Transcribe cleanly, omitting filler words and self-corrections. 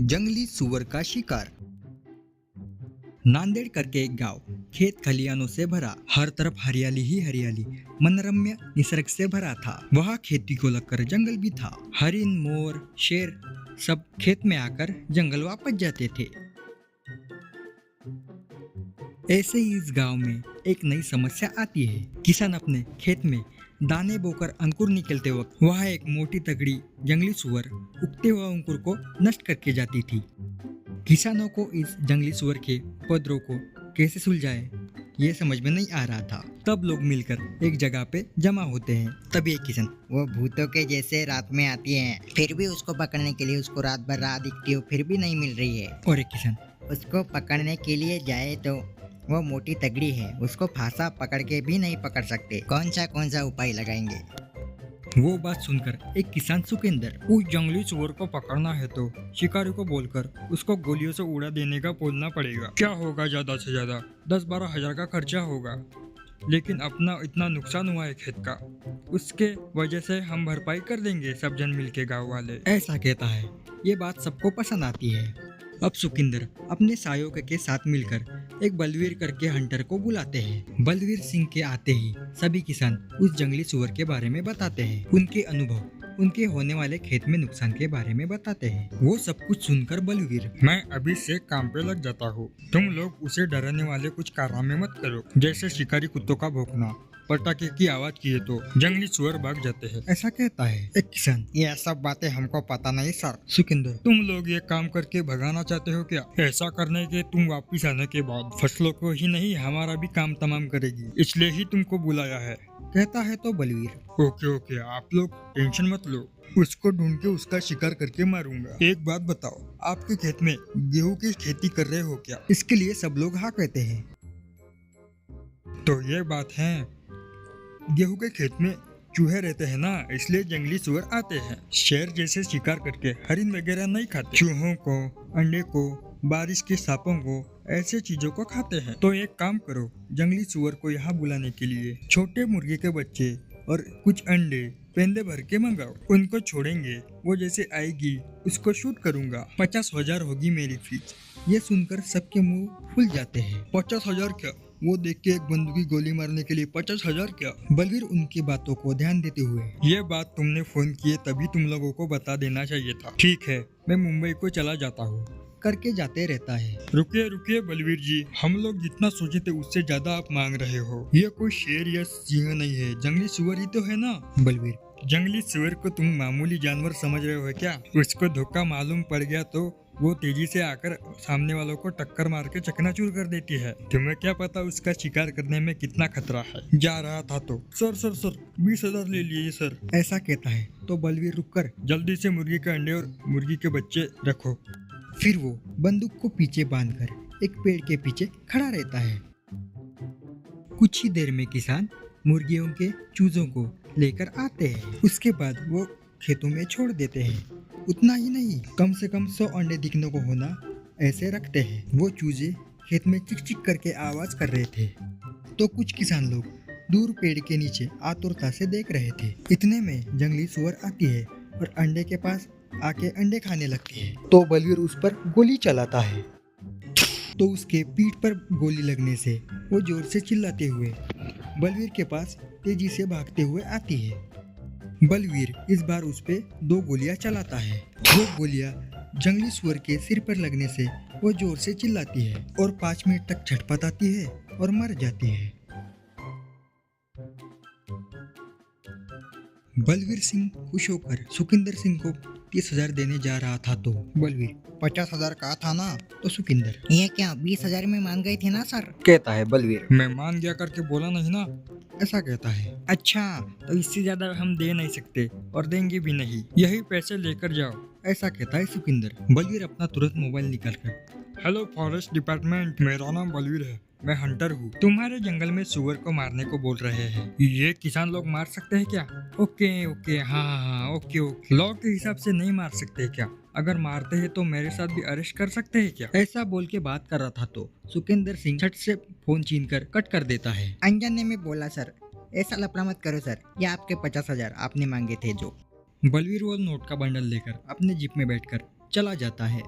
जंगली सुअर का शिकार। नांदेड़ करके एक गांव खेत खलियानों से भरा, हर तरफ हरियाली ही हरियाली, मनोरम्य निसर्ग से भरा था। वहाँ खेती को लगकर जंगल भी था। हरिन, मोर, शेर सब खेत में आकर जंगल वापस जाते थे। ऐसे ही इस गांव में एक नई समस्या आती है। किसान अपने खेत में दाने बोकर अंकुर निकलते वक्त वहाँ एक मोटी तगड़ी जंगली सुअर उगते हुए अंकुर को नष्ट करके जाती थी। किसानों को इस जंगली सुअर के उपद्रव को कैसे सुलझाए ये समझ में नहीं आ रहा था। तब लोग मिलकर एक जगह पे जमा होते हैं। तभी एक किसान, वो भूतों के जैसे रात में आती है, फिर भी उसको पकड़ने के लिए उसको रात भर राह दिखती हो, फिर भी नहीं मिल रही है। और एक किसान, उसको पकड़ने के लिए जाए तो वो मोटी तगड़ी है, उसको फांसा पकड़ के भी नहीं पकड़ सकते, कौन सा उपाय लगाएंगे। वो बात सुनकर एक किसान सुकेंद्र, उस जंगली सुअर को पकड़ना है तो शिकारी को बोलकर उसको गोलियों से उड़ा देने का बोलना पड़ेगा। क्या होगा, ज्यादा से ज्यादा 10-12 हजार का खर्चा होगा, लेकिन अपना इतना नुकसान हुआ है खेत का, उसके वजह से हम भरपाई कर देंगे सब जन मिलके, गाँव वाले। ऐसा कहता है। ये बात सबको पसंद आती है। अब सुकिंदर अपने सायों के साथ मिलकर एक बलवीर करके हंटर को बुलाते हैं। बलवीर सिंह के आते ही सभी किसान उस जंगली सुअर के बारे में बताते हैं, उनके अनुभव, उनके होने वाले खेत में नुकसान के बारे में बताते हैं। वो सब कुछ सुनकर बलवीर, मैं अभी से काम पे लग जाता हूँ, तुम लोग उसे डराने वाले कुछ कारनामे मत करो, जैसे शिकारी कुत्तों का भौंकना, पटाखे की आवाज किए तो जंगली सुअर भाग जाते हैं, ऐसा कहता है एक किसान। ये सब बातें हमको पता नहीं सर। सुकिंदर, तुम लोग ये काम करके भगाना चाहते हो क्या? ऐसा करने के तुम वापिस आने के बाद फसलों को ही नहीं हमारा भी काम तमाम करेगी, इसलिए ही तुमको बुलाया है, कहता है तो बलवीर। ओके, आप लोग टेंशन मत लो, उसको ढूंढ के उसका शिकार करके मारूंगा। एक बात बताओ, आपके खेत में गेहूं की खेती कर रहे हो क्या? इसके लिए सब लोग हाँ कहते हैं। तो ये बात है, गेहूं के खेत में चूहे रहते हैं ना, इसलिए जंगली सुअर आते हैं। शेर जैसे शिकार करके हरिन वगैरह नहीं खाते, चूहों को, अंडे को, बारिश के सांपों को, ऐसे चीजों को खाते हैं। तो एक काम करो, जंगली सुअर को यहाँ बुलाने के लिए छोटे मुर्गे के बच्चे और कुछ अंडे पेंदे भर के मंगाओ, उनको छोड़ेंगे, वो जैसे आएगी उसको शूट करूंगा, 50,000 होगी मेरी फीस। ये सुनकर सबके मुंह फूल जाते हैं। 50,000 क्या? वो देख के एक बंदूक की गोली मारने के लिए 50,000 क्या? बलवीर उनकी बातों को ध्यान देते हुए, ये बात तुमने फोन किए तभी तुम लोगों को बता देना चाहिए था। ठीक है, मैं मुंबई को चला जाता हूँ, करके जाते रहता है। रुकिए बलवीर जी, हम लोग जितना सोचे थे उससे ज्यादा आप मांग रहे हो। ये कोई शेर या सिंह नहीं है, जंगली सुअर ही तो है ना। बलवीर, जंगली सुअर को तुम मामूली जानवर समझ रहे हो क्या? उसको धोखा मालूम पड़ गया तो वो तेजी से आकर सामने वालों को टक्कर मार के चकनाचूर कर देती है। तुम्हें क्या पता उसका शिकार करने में कितना खतरा है। जा रहा था तो सर 20,000 ले लिए सर, ऐसा कहता है तो बलवीर रुककर जल्दी से मुर्गी के अंडे और मुर्गी के बच्चे रखो। फिर वो बंदूक को पीछे बांधकर एक पेड़ के पीछे खड़ा रहता है। कुछ ही देर में किसान मुर्गियों के चूजों को लेकर आते हैं। उसके बाद वो खेतों में छोड़ देते हैं। उतना ही नहीं, कम से कम 100 अंडे दिखने को होना ऐसे रखते हैं। वो चूजे खेत में चिक चिक करके आवाज कर रहे थे तो कुछ किसान लोग दूर पेड़ के नीचे आतुरता से देख रहे थे। इतने में जंगली सुअर आती है और अंडे के पास आके अंडे खाने लगती है। तो बलवीर उस पर गोली चलाता है तो उसके पीठ पर गोली लगने से वो जोर से चिल्लाते हुए बलवीर के पास तेजी से भागते हुए आती है। बलवीर इस बार उस पे 2 गोलियां चलाता है। वो गोलियां जंगली सुअर के सिर पर लगने से वो जोर से चिल्लाती है और 5 मिनट तक छटपटाती है और मर जाती है। बलवीर सिंह खुश होकर सुकिंदर सिंह को 30,000 देने जा रहा था तो बलवीर, 50,000 कहा था ना। तो सुकिंदर, ये क्या 20,000 में मान गए थे ना सर, कहता है बलवीर। मैं मान गया करके बोला नहीं ना। ऐसा कहता है। अच्छा, तो इससे ज्यादा हम दे नहीं सकते और देंगे भी नहीं, यही पैसे लेकर जाओ, ऐसा कहता है सुकिंदर। बलवीर अपना तुरंत मोबाइल निकालकर, हेलो फॉरेस्ट डिपार्टमेंट, मेरा नाम बलवीर है, मैं हंटर हूँ, तुम्हारे जंगल में सुअर को मारने को बोल रहे हैं, ये किसान लोग मार सकते हैं क्या? ओके, हाँ, ओके, लॉ के हिसाब से नहीं मार सकते क्या? अगर मारते हैं तो मेरे साथ भी अरेस्ट कर सकते हैं क्या? ऐसा बोल के बात कर रहा था तो सुकिंदर सिंह झट से फोन छीनकर कट कर देता है। अनजाने में बोला सर, ऐसा लफड़ा मत करो सर, ये आपके 50,000 आपने मांगे थे जो। बलवीर वो नोट का बंडल लेकर अपने जीप में बैठकर चला जाता है।